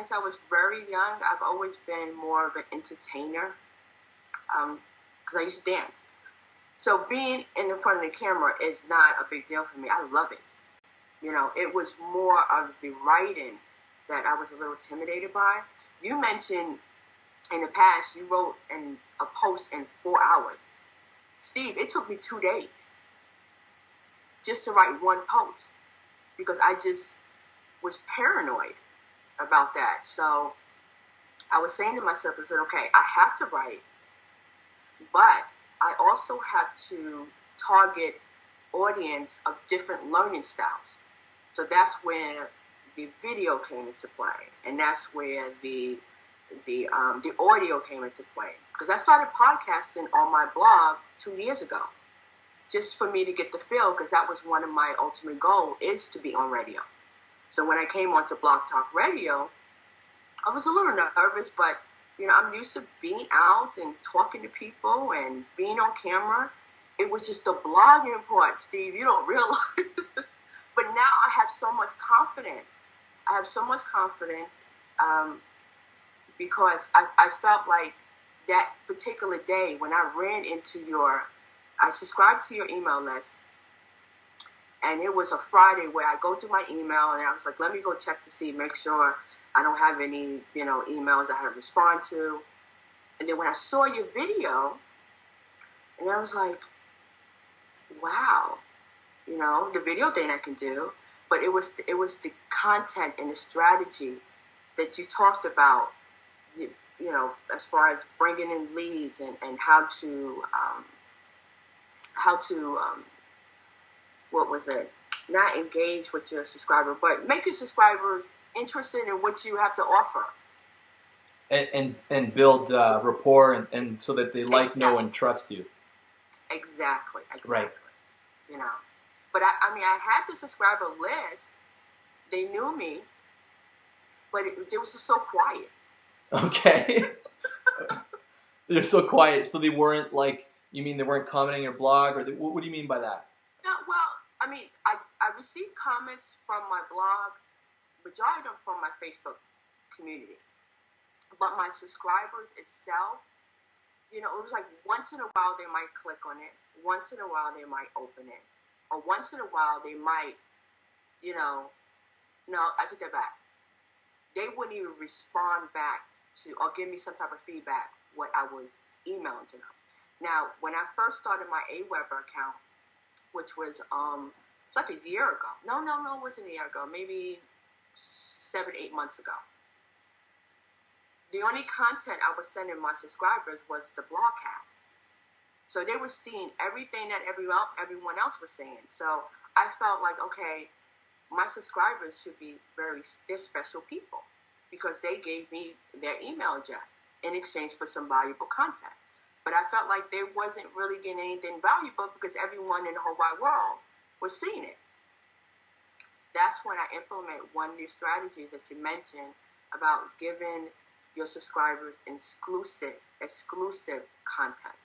since I was very young, I've always been more of an entertainer because I used to dance. So being in the front of the camera is not a big deal for me. I love it. You know, it was more of the writing that I was a little intimidated by. You mentioned in the past you wrote a post in 4 hours. Steve, it took me 2 days just to write one post because I just was paranoid about that. So I was saying to myself, I said, okay, I have to write, but I also have to target audience of different learning styles. So that's where the video came into play, and that's where the audio came into play. Because I started podcasting on my blog 2 years ago, just for me to get the feel, because that was one of my ultimate goals, is to be on radio. So when I came onto Blog Talk Radio, I was a little nervous, but you know, I'm used to being out and talking to people and being on camera. It was just the blogging part, Steve. You don't realize. But now I have so much confidence. I have so much confidence because I felt like that particular day when I ran into I subscribed to your email list, and it was a Friday where I go through my email and I was like, let me go check to see, make sure I don't have any, you know, emails I have to respond to. And then when I saw your video, and I was like, wow, you know, the video thing I can do, but it was the content and the strategy that you talked about, you know, as far as bringing in leads and how to what was it? Not engage with your subscriber, but make your subscribers interested in what you have to offer. And build rapport and so that they like, know, and trust you. Exactly. Right. You know, but I mean, I had the subscriber list. They knew me, but it was just so quiet. Okay. They're so quiet, so they weren't like. You mean they weren't commenting your blog, or what do you mean by that? No, well, I mean, I received comments from my blog, majority of them from my Facebook community. But my subscribers itself, you know, it was like once in a while they might click on it, once in a while they might open it, or once in a while they might, you know, no, I take that back. They wouldn't even respond back to or give me some type of feedback what I was emailing to them. Now, when I first started my Aweber account, which was like a year ago. No, it wasn't a year ago. Maybe 7, 8 months ago. The only content I was sending my subscribers was the blogcast. So they were seeing everything that everyone else was saying. So I felt like, okay, my subscribers should be they're special people because they gave me their email address in exchange for some valuable content. But I felt like they wasn't really getting anything valuable because everyone in the whole wide world was seeing it. That's when I implement one of the strategies that you mentioned about giving your subscribers exclusive content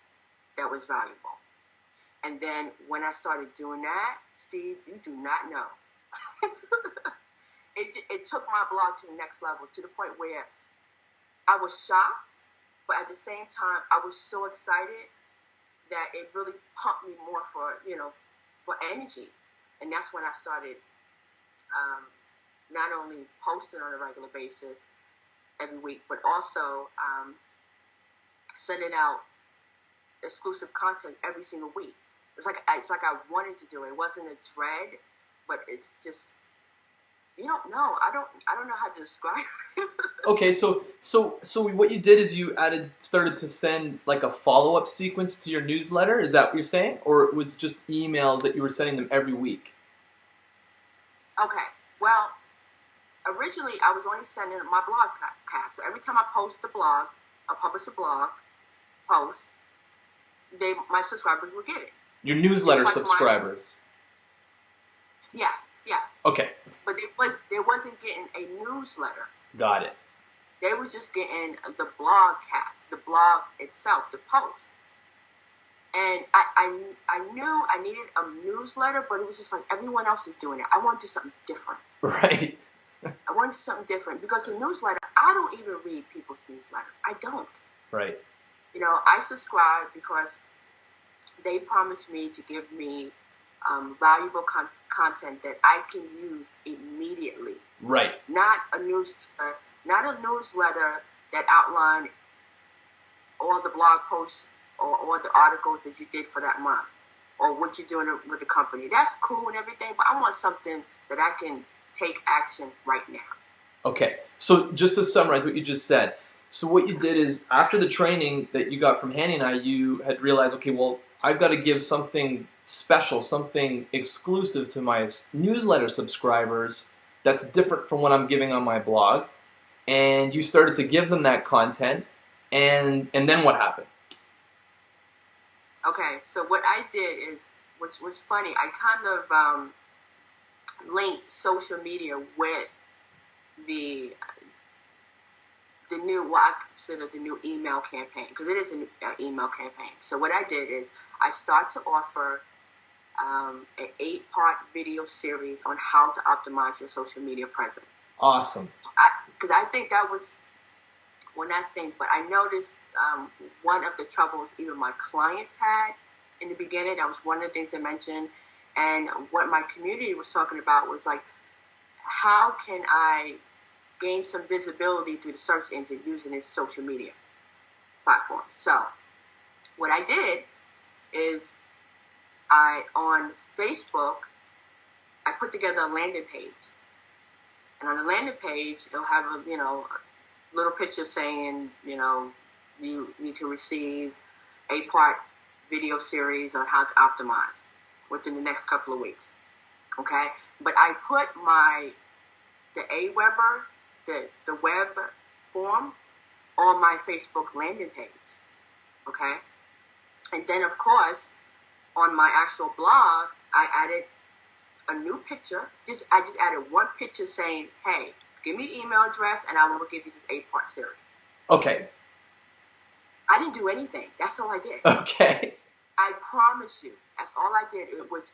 that was valuable. And then when I started doing that, Steve, you do not know. It took my blog to the next level, to the point where I was shocked, but at the same time, I was so excited that it really pumped me more for energy. And that's when I started not only posting on a regular basis every week, but also sending out exclusive content every single week. It's like I wanted to do it. It wasn't a dread, but it's just, you don't know. I don't know how to describe it. Okay, so what you did is you started to send like a follow-up sequence to your newsletter. Is that what you're saying, or it was just emails that you were sending them every week? Okay. Well, originally I was only sending my blog cast. So every time I post a blog, I publish a blog post, my subscribers would get it. Your newsletter subscribers. Yes. Okay. But they wasn't getting a newsletter. Got it. They was just getting the blog cast, the blog itself, the post. And I knew I needed a newsletter, but it was just like everyone else is doing it. I want to do something different. Right. I wanted something different because the newsletter, I don't even read people's newsletters. I don't. Right. You know, I subscribe because they promised me to give me valuable content that I can use immediately. Right. Not a newsletter that outline all the blog posts or the articles that you did for that month or what you're doing with the company. That's cool and everything, but I want something that I can take action right now. Okay, so just to summarize what you just said, so what you did is after the training that you got from Hanny and I, you had realized, okay, well, I've got to give something special, something exclusive to my newsletter subscribers that's different from what I'm giving on my blog, and you started to give them that content, and then what happened? Okay, so what I did is was funny. I kind of linked social media with the new, what I consider the new email campaign, because it is an email campaign. So what I did is I start to offer an 8-part video series on how to optimize your social media presence. Awesome. Because I think that was, but I noticed one of the troubles even my clients had in the beginning. That was one of the things I mentioned. And what my community was talking about was like, how can I gain some visibility through the search engine using this social media platform? So what I did is on Facebook, I put together a landing page. And on the landing page, it'll have a little picture saying, you need to receive 8-part video series on how to optimize within the next couple of weeks. Okay? But I put the Aweber, the web form on my Facebook landing page. Okay? And then, of course, on my actual blog, I added a new picture. I just added one picture saying, hey, give me your email address and I will give you this 8-part series. Okay. I didn't do anything. That's all I did. Okay. I promise you. That's all I did. It was,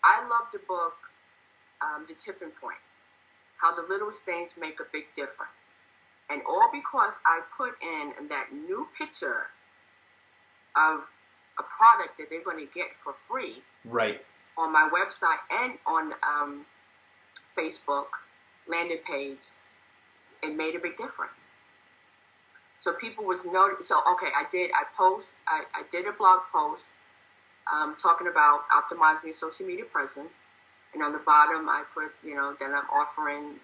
I love the book, The Tipping Point, how the littlest things make a big difference. And all because I put in that new picture of a product that they're going to get for free. Right. On my website and on Facebook landing page, it made a big difference. So people was noticing. So okay, I did a blog post talking about optimizing your social media presence, and on the bottom I put that I'm offering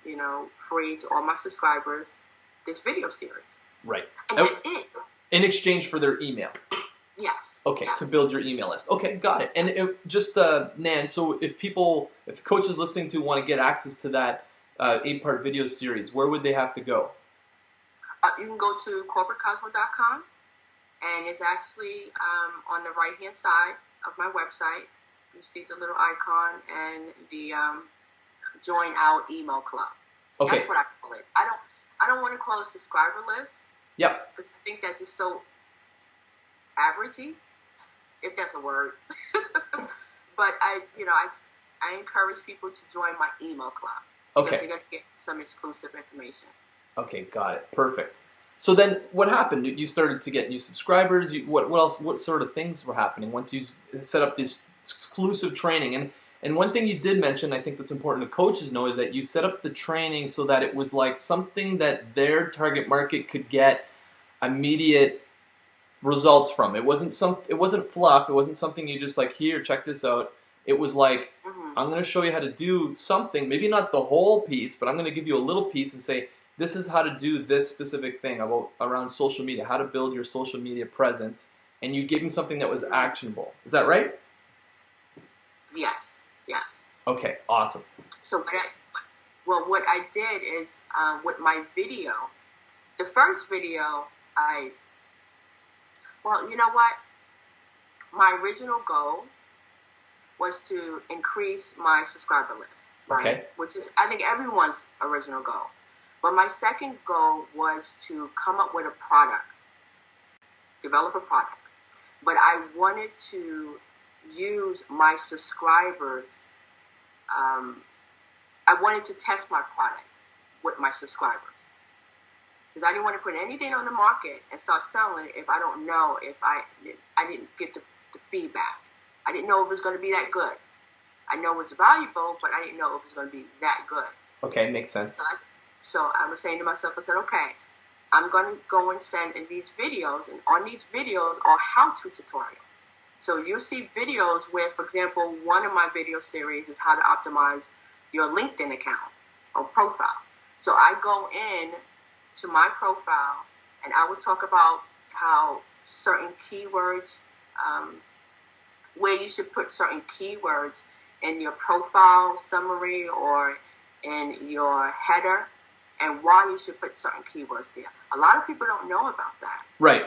free to all my subscribers this video series. Right. And that's it. In exchange for their email. Yes. Okay, yes. To build your email list. Okay, got it. And Nan, so if the coaches listening to want to get access to that 8-part video series, where would they have to go? You can go to corporatecosmo.com, and it's actually on the right-hand side of my website. You see the little icon and the join our email club. Okay. That's what I call it. I don't want to call it a subscriber list. Yep. Because I think that's just so averagey, if that's a word. But I encourage people to join my email club. Okay. Because you're going to get some exclusive information. Okay, got it. Perfect. So then what happened? You started to get new subscribers. What else? What sort of things were happening once you set up this exclusive training? And one thing you did mention, I think that's important to coaches know, is that you set up the training so that it was like something that their target market could get immediate results from. It wasn't fluff. It wasn't something you just like, here, check this out. It was like, I'm going to show you how to do something, maybe not the whole piece, but I'm going to give you a little piece and say, this is how to do this specific thing around social media, how to build your social media presence, and you gave them something that was actionable. Is that right? Yes. Okay, awesome. So what I did is with my video, the first video, you know what? My original goal was to increase my subscriber list, right? Okay. Which is, I think, everyone's original goal. But my second goal was to come up with a product, develop a product. But I wanted to use my subscribers' I wanted to test my product with my subscribers. Because I didn't want to put anything on the market and start selling it if I don't know if I didn't get the feedback. I didn't know if it was going to be that good. I know it was valuable, but I didn't know if it was going to be that good. Okay, makes sense. So I was saying to myself, I said, okay, I'm going to go and send in these videos, and on these videos are how-to tutorials. So you'll see videos where, for example, one of my video series is how to optimize your LinkedIn account or profile. So I go in to my profile, and I would talk about how certain keywords, where you should put certain keywords in your profile summary or in your header, and why you should put certain keywords there. A lot of people don't know about that. Right.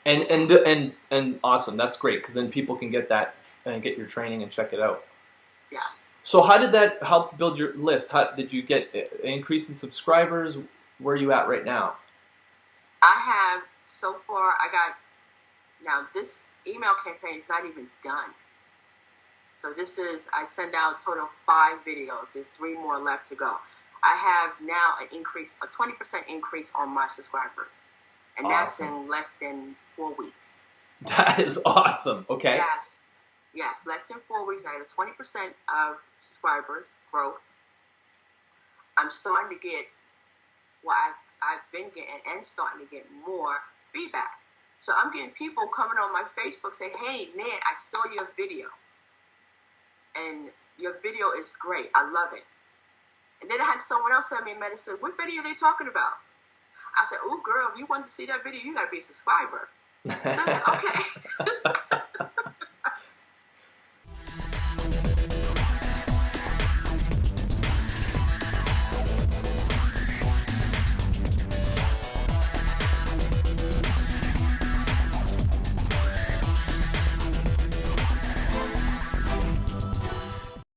And awesome. That's great, because then people can get that and get your training and check it out. Yeah. So how did that help build your list? How did you get an increase in subscribers? Where are you at right now? I have, so far, now this email campaign is not even done. So I send out a total of 5 videos. There's 3 more left to go. I have now a 20% increase on my subscribers. And awesome. That's in less than 4 weeks. That is awesome. Okay. Yes, less than 4 weeks. I had a 20% of subscribers growth. I'm starting to get I've been getting and starting to get more feedback. So I'm getting people coming on my Facebook saying, hey, man, I saw your video. And your video is great. I love it. And then I had someone else send me a message and said, what video are they talking about? I said, oh, girl, if you want to see that video, you got to be a subscriber. So I said, okay.